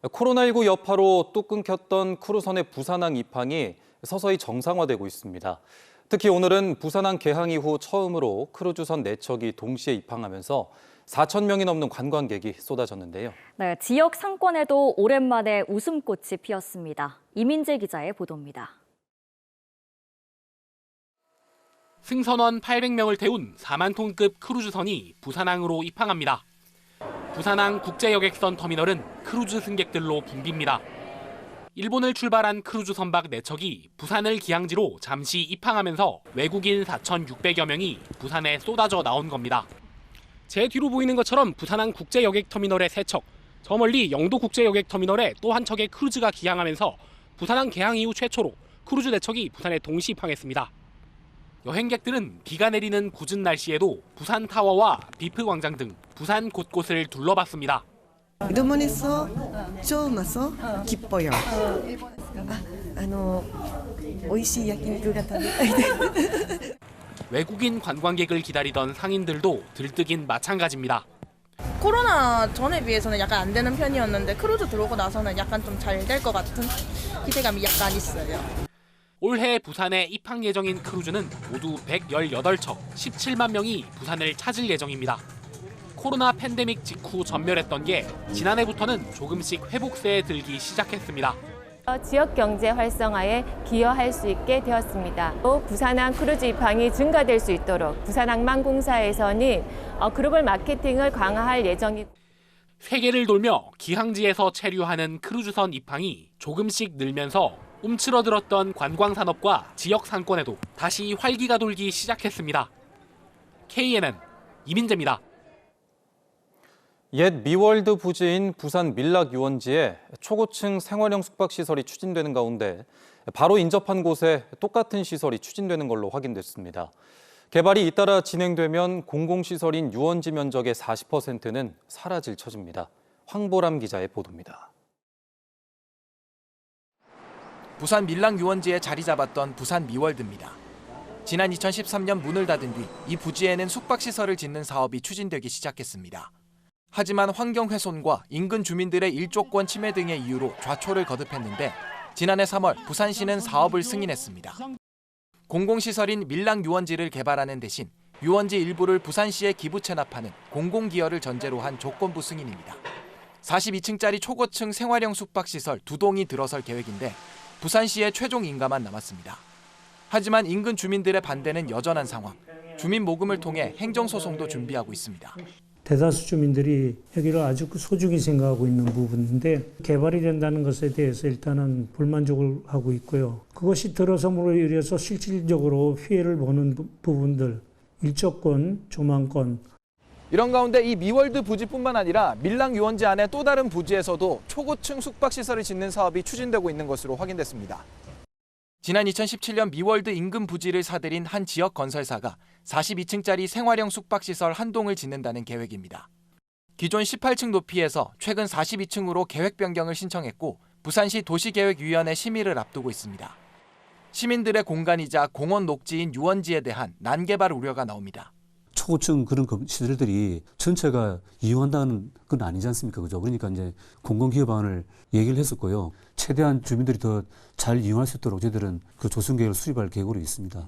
코로나19 여파로 뚝 끊겼던 크루선의 부산항 입항이 서서히 정상화되고 있습니다. 특히 오늘은 부산항 개항 이후 처음으로 크루즈선 4척이 동시에 입항하면서 4천 명이 넘는 관광객이 쏟아졌는데요. 네, 지역 상권에도 오랜만에 웃음꽃이 피었습니다. 이민재 기자의 보도입니다. 승선원 800명을 태운 4만 톤급 크루즈선이 부산항으로 입항합니다. 부산항 국제여객선 터미널은 크루즈 승객들로 붐빕니다. 일본을 출발한 크루즈 선박 4척이 부산을 기항지로 잠시 입항하면서 외국인 4,600여 명이 부산에 쏟아져 나온 겁니다. 제 뒤로 보이는 것처럼 부산항 국제여객터미널의 3척, 저 멀리 영도국제여객터미널에 또 한 척의 크루즈가 기항하면서 부산항 개항 이후 최초로 크루즈 4척이 부산에 동시 입항했습니다. 여행객들은 비가 내리는 궂은 날씨에도 부산타워와 비프광장 등 부산 곳곳을 둘러봤습니다. 일본에서 처음 와서 기뻐요. 오이시 야키니쿠가食べたい. 외국인 관광객을 기다리던 상인들도 들뜨긴 마찬가지입니다. 코로나 전에 비해서는 약간 안 되는 편이었는데 크루즈 들어오고 나서는 약간 좀 잘 될 것 같은 기대감이 약간 있어요. 올해 부산에 입항 예정인 크루즈는 모두 118척, 17만 명이 부산을 찾을 예정입니다. 코로나 팬데믹 직후 전멸했던 게 지난해부터는 조금씩 회복세에 들기 시작했습니다. 지역 경제 활성화에 기여할 수 있게 되었습니다. 또 부산항 크루즈 입항이 증가될 수 있도록 부산항만공사에서는 글로벌 마케팅을 강화할 예정이고 세계를 돌며 기항지에서 체류하는 크루즈선 입항이 조금씩 늘면서 움츠러들었던 관광산업과 지역 상권에도 다시 활기가 돌기 시작했습니다. KNN 이민재입니다. 옛 미월드 부지인 부산 밀락 유원지에 초고층 생활형 숙박시설이 추진되는 가운데 바로 인접한 곳에 똑같은 시설이 추진되는 걸로 확인됐습니다. 개발이 잇따라 진행되면 공공시설인 유원지 면적의 40%는 사라질 처지입니다. 황보람 기자의 보도입니다. 부산 밀락 유원지에 자리 잡았던 부산 미월드입니다. 지난 2013년 문을 닫은 뒤 이 부지에는 숙박시설을 짓는 사업이 추진되기 시작했습니다. 하지만 환경훼손과 인근 주민들의 일조권 침해 등의 이유로 좌초를 거듭했는데 지난해 3월 부산시는 사업을 승인했습니다. 공공시설인 밀락 유원지를 개발하는 대신 유원지 일부를 부산시에 기부 체납하는 공공기여를 전제로 한 조건부 승인입니다. 42층짜리 초고층 생활형 숙박시설 2동이 들어설 계획인데 부산시의 최종 인가만 남았습니다. 하지만 인근 주민들의 반대는 여전한 상황. 주민 모금을 통해 행정소송도 준비하고 있습니다. 대다수 주민들이 여기를 아주 소중히 생각하고 있는 부분인데 개발이 된다는 것에 대해서 일단은 불만족을 하고 있고요. 그것이 들어섬으로 인해서 실질적으로 피해를 보는 부분들, 일조권, 조망권. 이런 가운데 이 미월드 부지뿐만 아니라 밀락 유원지 안에 또 다른 부지에서도 초고층 숙박시설을 짓는 사업이 추진되고 있는 것으로 확인됐습니다. 지난 2017년 미월드 인근 부지를 사들인 한 지역 건설사가 42층짜리 생활형 숙박시설 한 동을 짓는다는 계획입니다. 기존 18층 높이에서 최근 42층으로 계획 변경을 신청했고 부산시 도시계획위원회 심의를 앞두고 있습니다. 시민들의 공간이자 공원 녹지인 유원지에 대한 난개발 우려가 나옵니다. 초고층 그런 시설들이 전체가 이용한다는 건 아니지 않습니까? 그죠? 그러니까 이제 공공기여 방안을 얘기를 했었고요. 최대한 주민들이 더 잘 이용할 수 있도록 저희들은 그 조성 계획을 수립할 계획으로 있습니다.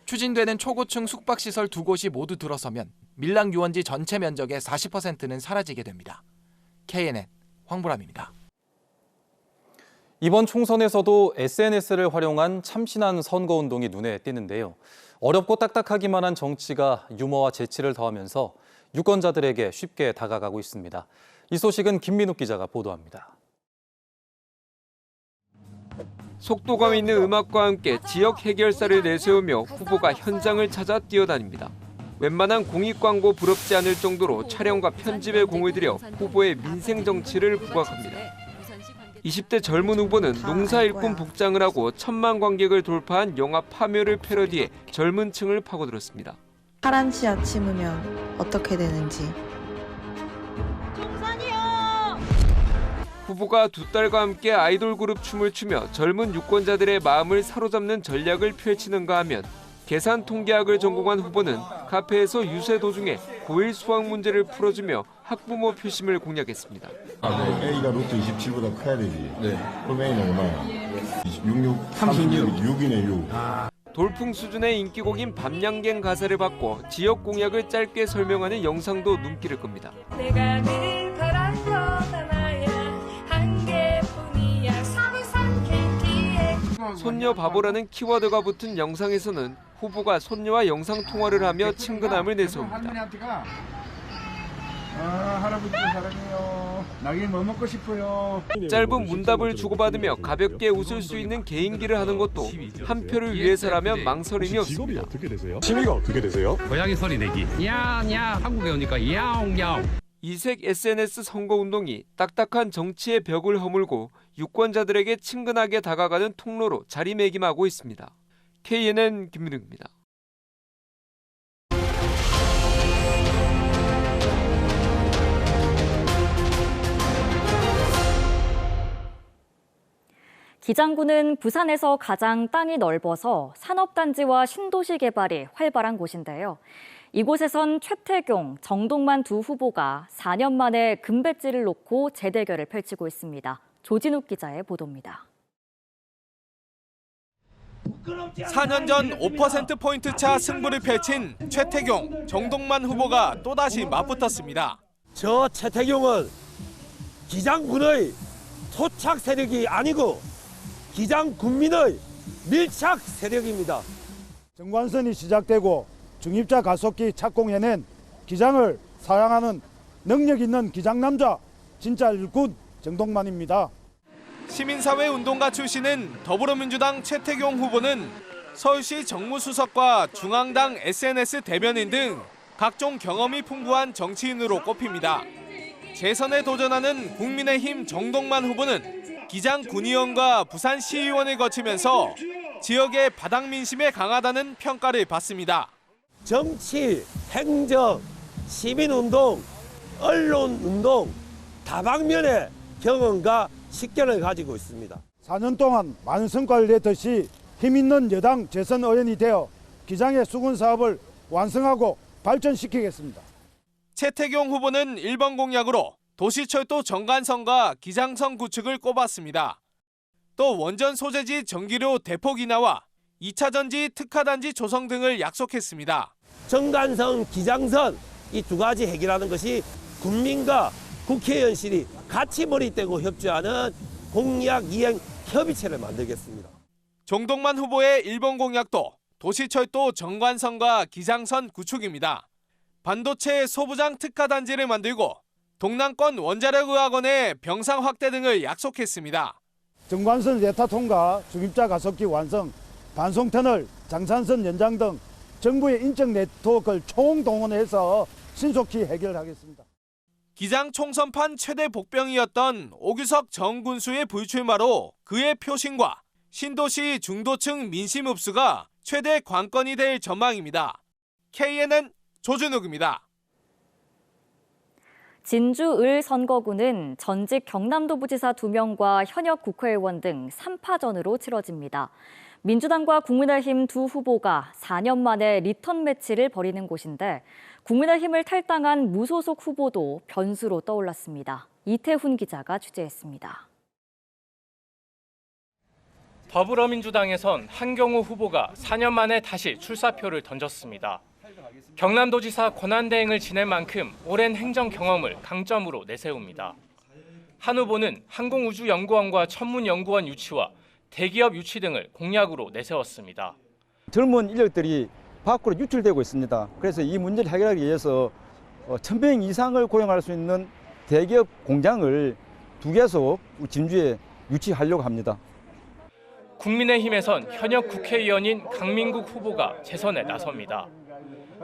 추진되는 초고층 숙박시설 2곳이 모두 들어서면 밀락 유원지 전체 면적의 40%는 사라지게 됩니다. KNN 황보람입니다. 이번 총선에서도 SNS를 활용한 참신한 선거운동이 눈에 띄는데요. 어렵고 딱딱하기만 한 정치가 유머와 재치를 더하면서 유권자들에게 쉽게 다가가고 있습니다. 이 소식은 김민욱 기자가 보도합니다. 속도감 있는 음악과 함께 지역 해결사를 내세우며 후보가 현장을 찾아 뛰어다닙니다. 웬만한 공익광고 부럽지 않을 정도로 촬영과 편집에 공을 들여 후보의 민생 정치를 부각합니다. 20대 젊은 후보는 농사 일꾼 복장을 하고 1,000만 관객을 돌파한 영화 파묘를 패러디해 젊은 층을 파고들었습니다. 파란 치약 심으면 어떻게 되는지. 후보가 2딸과 함께 아이돌 그룹 춤을 추며 젊은 유권자들의 마음을 사로잡는 전략을 펼치는가 하면 계산 통계학을 전공한 후보는 카페에서 유세 도중에 고일 수학 문제를 풀어주며 학부모 표심을 공략했습니다. A가 루트 27보다 커야 되지. 그럼 A는 얼마야? 66, 36. 6이네 6. 돌풍 수준의 인기곡인 밤양갱 가사를 바꿔 지역 공약을 짧게 설명하는 영상도 눈길을 끕니다. 내가 늘 바란 건 하나야 한 개뿐이야 사기에 손녀 바보라는 키워드가 붙은 영상에서는 후보가 손녀와 영상 통화를 하며 친근함을 내세웁니다. 할아버지 사랑해요. 나중에 뭐 먹고 싶어요. 짧은 문답을 주고받으며 가볍게 웃을 수 있는 개인기를 하는 것도 한 표를 위해서라면 망설임이 없습니다. 취미가 어떻게 되세요? 고양이 소리 내기. 야야 한국에 오니까 야옹야옹. 이색 SNS 선거운동이 딱딱한 정치의 벽을 허물고 유권자들에게 친근하게 다가가는 통로로 자리매김하고 있습니다. KNN 김민웅입니다. 기장군은 부산에서 가장 땅이 넓어서 산업단지와 신도시 개발이 활발한 곳인데요. 이곳에선 최태경, 정동만 두 후보가 4년 만에 금배지를 놓고 재대결을 펼치고 있습니다. 조진욱 기자의 보도입니다. 4년 전 5%포인트 차 승부를 펼친 최태경, 정동만 후보가 또다시 맞붙었습니다. 저 최태경은 기장군의 토착 세력이 아니고 기장군민의 밀착 세력입니다. 정관선이 시작되고 중입자 가속기 착공해낸 기장을 사랑하는 능력 있는 기장남자 진짜 일꾼 정동만입니다. 시민사회 운동가 출신인 더불어민주당 최태경 후보는 서울시 정무수석과 중앙당 SNS 대변인 등 각종 경험이 풍부한 정치인으로 꼽힙니다. 재선에 도전하는 국민의힘 정동만 후보는 기장 군의원과 부산시의원을 거치면서 지역의 바닥 민심에 강하다는 평가를 받습니다. 정치, 행정, 시민운동, 언론운동 다방면의 경험과 식견을 가지고 있습니다. 4년 동안 많은 성과를 냈듯이 힘있는 여당 재선 의원이 되어 기장의 수군 사업을 완성하고 발전시키겠습니다. 최태경 후보는 1번 공약으로 도시철도 정관선과 기장선 구축을 꼽았습니다. 또 원전 소재지 전기료 대폭 인하와 2차 전지 특화단지 조성 등을 약속했습니다. 정관선, 기장선 이 두 가지 해결하는 것이 국민과 국회의원실이 같이 머리 떼고 협조하는 공약 이행 협의체를 만들겠습니다. 정동만 후보의 1번 공약도 도시철도 정관선과 기장선 구축입니다. 반도체 소부장 특화단지를 만들고 동남권 원자력의학원의 병상 확대 등을 약속했습니다. 정관선 예타 통과, 중입자 가속기 완성, 반송터널, 장산선 연장 등 정부의 인적 네트워크를 총동원해서 신속히 해결하겠습니다. 기장 총선판 최대 복병이었던 오규석 전 군수의 불출마로 그의 표심과 신도시 중도층 민심 흡수가 최대 관건이 될 전망입니다. KNN 조준욱입니다. 진주 을 선거구는 전직 경남도 부지사 2명과 현역 국회의원 등 3파전으로 치러집니다. 민주당과 국민의힘 두 후보가 4년 만에 리턴 매치를 벌이는 곳인데 국민의힘을 탈당한 무소속 후보도 변수로 떠올랐습니다. 이태훈 기자가 취재했습니다. 더불어민주당에선 한경호 후보가 4년 만에 다시 출사표를 던졌습니다. 경남도지사 권한대행을 지낼 만큼 오랜 행정 경험을 강점으로 내세웁니다. 한 후보는 항공우주연구원과 천문연구원 유치와 대기업 유치 등을 공약으로 내세웠습니다. 젊은 인력들이 밖으로 유출되고 있습니다. 그래서 이 문제를 해결하기 위해서 1,000명 이상을 고용할 수 있는 대기업 공장을 2개소 진주에 유치하려고 합니다. 국민의힘에선 현역 국회의원인 강민국 후보가 재선에 나섭니다.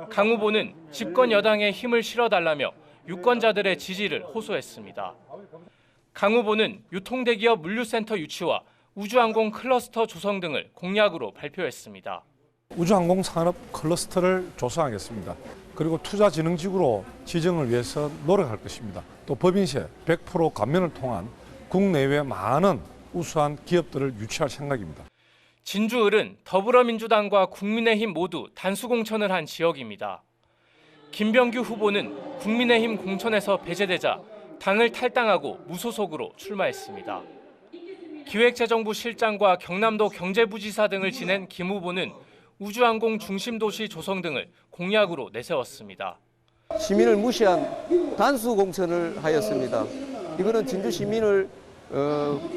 강 후보는 집권 여당에 힘을 실어달라며 유권자들의 지지를 호소했습니다. 강 후보는 유통대기업 물류센터 유치와 우주항공 클러스터 조성 등을 공약으로 발표했습니다. 우주항공 산업 클러스터를 조성하겠습니다. 그리고 투자진흥지구로 지정을 위해서 노력할 것입니다. 또 법인세 100% 감면을 통한 국내외 많은 우수한 기업들을 유치할 생각입니다. 진주을은 더불어민주당과 국민의힘 모두 단수공천을 한 지역입니다. 김병규 후보는 국민의힘 공천에서 배제되자 당을 탈당하고 무소속으로 출마했습니다. 기획재정부 실장과 경남도 경제부지사 등을 지낸 김 후보는 우주항공 중심도시 조성 등을 공약으로 내세웠습니다. 시민을 무시한 단수 공천을 하였습니다. 이거는 진주 시민을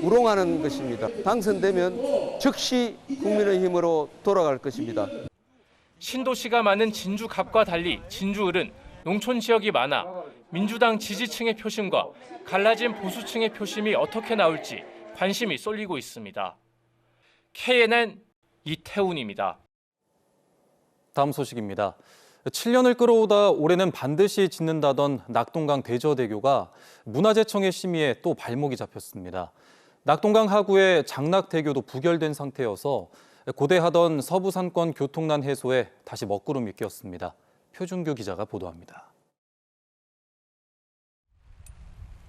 우롱하는 것입니다. 당선되면 즉시 국민의힘으로 돌아갈 것입니다. 신도시가 많은 진주 갑과 달리 진주을은 농촌 지역이 많아 민주당 지지층의 표심과 갈라진 보수층의 표심이 어떻게 나올지 관심이 쏠리고 있습니다. KNN 이태훈입니다. 다음 소식입니다. 7년을 끌어오다 올해는 반드시 짓는다던 낙동강 대저대교가 문화재청의 심의에 또 발목이 잡혔습니다. 낙동강 하구의 장락대교도 부결된 상태여서 고대하던 서부산권 교통난 해소에 다시 먹구름이 끼었습니다. 표준규 기자가 보도합니다.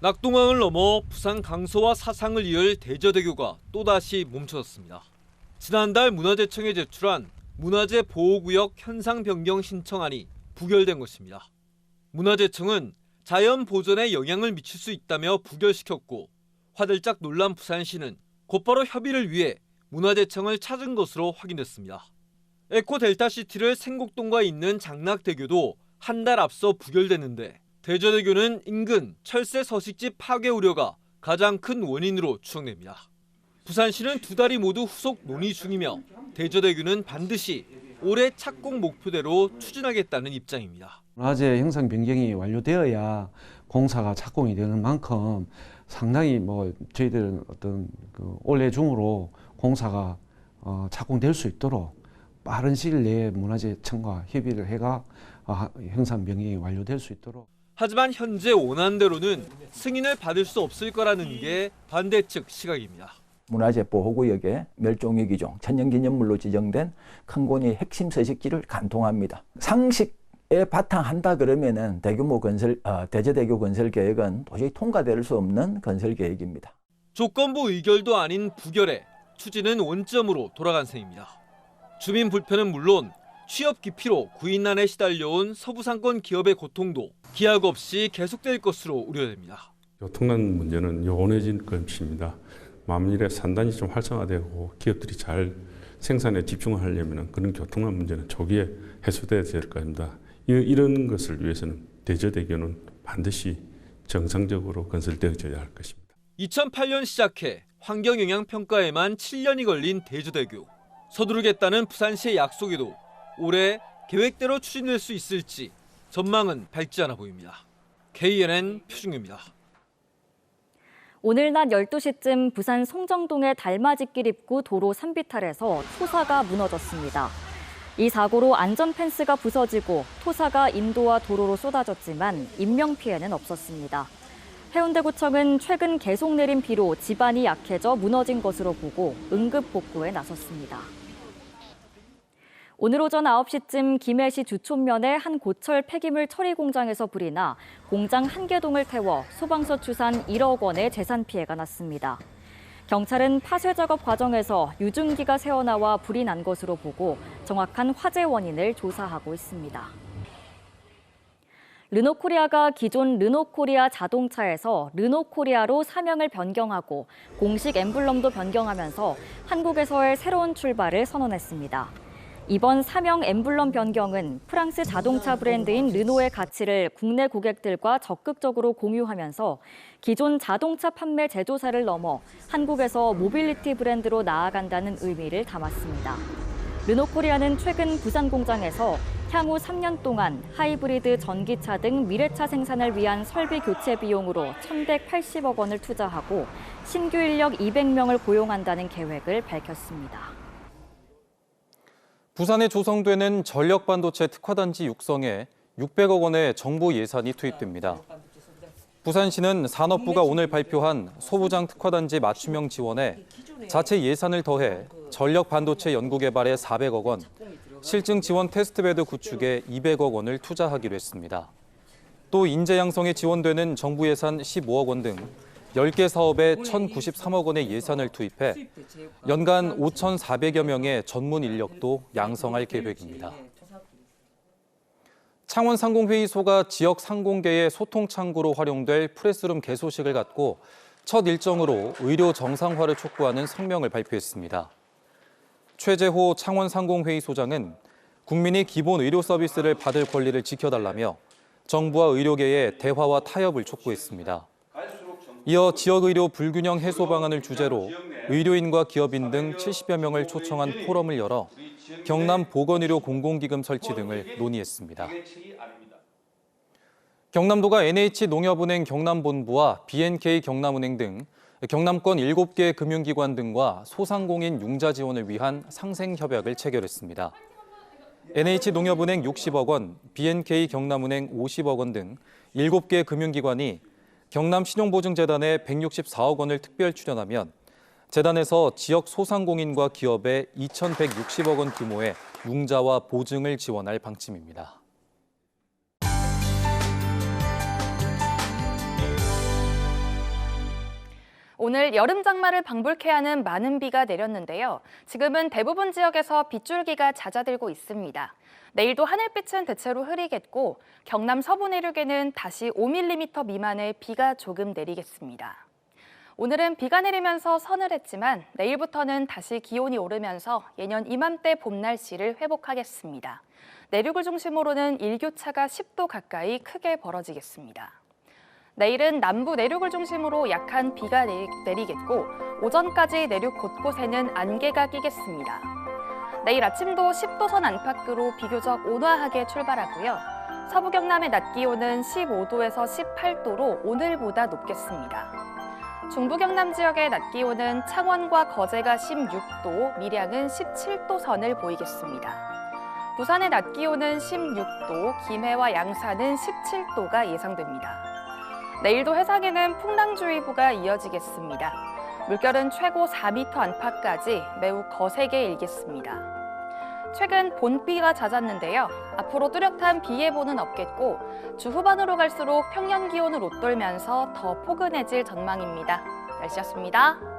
낙동강을 넘어 부산 강서와 사상을 이을 대저대교가 또다시 멈춰졌습니다. 지난달 문화재청에 제출한 문화재 보호구역 현상 변경 신청안이 부결된 것입니다. 문화재청은 자연 보전에 영향을 미칠 수 있다며 부결시켰고 화들짝 놀란 부산시는 곧바로 협의를 위해 문화재청을 찾은 것으로 확인됐습니다. 에코델타시티를 생곡동과 잇는 장락대교도 한 달 앞서 부결됐는데 대저대교는 인근 철새 서식지 파괴 우려가 가장 큰 원인으로 추정됩니다. 부산시는 두 다리 모두 후속 논의 중이며 대저대교는 반드시 올해 착공 목표대로 추진하겠다는 입장입니다. 문화재 형상 변경이 완료되어야 공사가 착공이 되는 만큼 상당히 저희들은 어떤 올해 중으로 공사가 착공될 수 있도록 빠른 시일 내에 문화재청과 협의를 해가 형상 변경이 완료될 수 있도록. 하지만 현재 원안대로는 승인을 받을 수 없을 거라는 게 반대 측 시각입니다. 문화재 보호구역의 멸종위기종 천연기념물로 지정된 큰곤이 핵심 서식지를 간통합니다. 상식에 바탕한다 그러면은 대규모 건설 대저대교 건설 계획은 도저히 통과될 수 없는 건설 계획입니다. 조건부 의결도 아닌 부결에 추진은 원점으로 돌아간 셈입니다. 주민 불편은 물론 취업 기피로 구인난에 시달려온 서부상권 기업의 고통도 기약 없이 계속될 것으로 우려됩니다. 교통난 문제는 영원해질 것입니다. 만일에 산단이 좀 활성화되고 기업들이 잘 생산에 집중하려면 그런 교통난 문제는 초기에 해소돼야 될 겁니다. 이런 것을 위해서는 대저대교는 반드시 정상적으로 건설되어져야 할 것입니다. 2008년 시작해 환경영향평가에만 7년이 걸린 대저대교. 서두르겠다는 부산시의 약속에도 올해 계획대로 추진될 수 있을지 전망은 밝지 않아 보입니다. KNN 표준규입니다. 오늘 낮 12시쯤 부산 송정동의 달맞이길 입구 도로 산비탈에서 토사가 무너졌습니다. 이 사고로 안전펜스가 부서지고 토사가 인도와 도로로 쏟아졌지만 인명피해는 없었습니다. 해운대구청은 최근 계속 내린 비로 지반이 약해져 무너진 것으로 보고 응급복구에 나섰습니다. 오늘 오전 9시쯤 김해시 주촌면의 한 고철 폐기물 처리 공장에서 불이 나 공장 1개동을 태워 소방서 추산 1억 원의 재산 피해가 났습니다. 경찰은 파쇄 작업 과정에서 유증기가 새어나와 불이 난 것으로 보고 정확한 화재 원인을 조사하고 있습니다. 르노코리아가 기존 르노코리아 자동차에서 르노코리아로 사명을 변경하고 공식 엠블럼도 변경하면서 한국에서의 새로운 출발을 선언했습니다. 이번 사명 엠블럼 변경은 프랑스 자동차 브랜드인 르노의 가치를 국내 고객들과 적극적으로 공유하면서 기존 자동차 판매 제조사를 넘어 한국에서 모빌리티 브랜드로 나아간다는 의미를 담았습니다. 르노코리아는 최근 부산 공장에서 향후 3년 동안 하이브리드 전기차 등 미래차 생산을 위한 설비 교체 비용으로 1,180억 원을 투자하고 신규 인력 200명을 고용한다는 계획을 밝혔습니다. 부산에 조성되는 전력반도체 특화단지 육성에 600억 원의 정부 예산이 투입됩니다. 부산시는 산업부가 오늘 발표한 소부장 특화단지 맞춤형 지원에 자체 예산을 더해 전력반도체 연구개발에 400억 원, 실증 지원 테스트베드 구축에 200억 원을 투자하기로 했습니다. 또 인재 양성에 지원되는 정부 예산 15억 원 등 10개 사업에 1,093억 원의 예산을 투입해 연간 5,400여 명의 전문 인력도 양성할 계획입니다. 창원상공회의소가 지역 상공계의 소통 창구로 활용될 프레스룸 개소식을 갖고 첫 일정으로 의료 정상화를 촉구하는 성명을 발표했습니다. 최재호 창원상공회의소장은 국민이 기본 의료 서비스를 받을 권리를 지켜달라며 정부와 의료계의 대화와 타협을 촉구했습니다. 이어 지역의료 불균형 해소 방안을 주제로 의료인과 기업인 등 70여 명을 초청한 포럼을 열어 경남 보건의료 공공기금 설치 등을 논의했습니다. 경남도가 NH농협은행 경남본부와 BNK 경남은행 등 경남권 7개 금융기관 등과 소상공인 융자 지원을 위한 상생협약을 체결했습니다. NH농협은행 60억 원, BNK 경남은행 50억 원 등 7개 금융기관이 경남신용보증재단에 164억 원을 특별 출연하면 재단에서 지역 소상공인과 기업에 2,160억 원 규모의 융자와 보증을 지원할 방침입니다. 오늘 여름 장마를 방불케 하는 많은 비가 내렸는데요. 지금은 대부분 지역에서 빗줄기가 잦아들고 있습니다. 내일도 하늘빛은 대체로 흐리겠고 경남 서부 내륙에는 다시 5mm 미만의 비가 조금 내리겠습니다. 오늘은 비가 내리면서 서늘했지만 내일부터는 다시 기온이 오르면서 예년 이맘때 봄 날씨를 회복하겠습니다. 내륙을 중심으로는 일교차가 10도 가까이 크게 벌어지겠습니다. 내일은 남부 내륙을 중심으로 약한 비가 내리겠고 오전까지 내륙 곳곳에는 안개가 끼겠습니다. 내일 아침도 10도선 안팎으로 비교적 온화하게 출발하고요. 서부 경남의 낮 기온은 15도에서 18도로 오늘보다 높겠습니다. 중부 경남 지역의 낮 기온은 창원과 거제가 16도, 밀양은 17도 선을 보이겠습니다. 부산의 낮 기온은 16도, 김해와 양산은 17도가 예상됩니다. 내일도 해상에는 풍랑주의보가 이어지겠습니다. 물결은 최고 4m 안팎까지 매우 거세게 일겠습니다. 최근 봄비가 잦았는데요. 앞으로 뚜렷한 비 예보는 없겠고 주 후반으로 갈수록 평년 기온을 웃돌면서 더 포근해질 전망입니다. 날씨였습니다.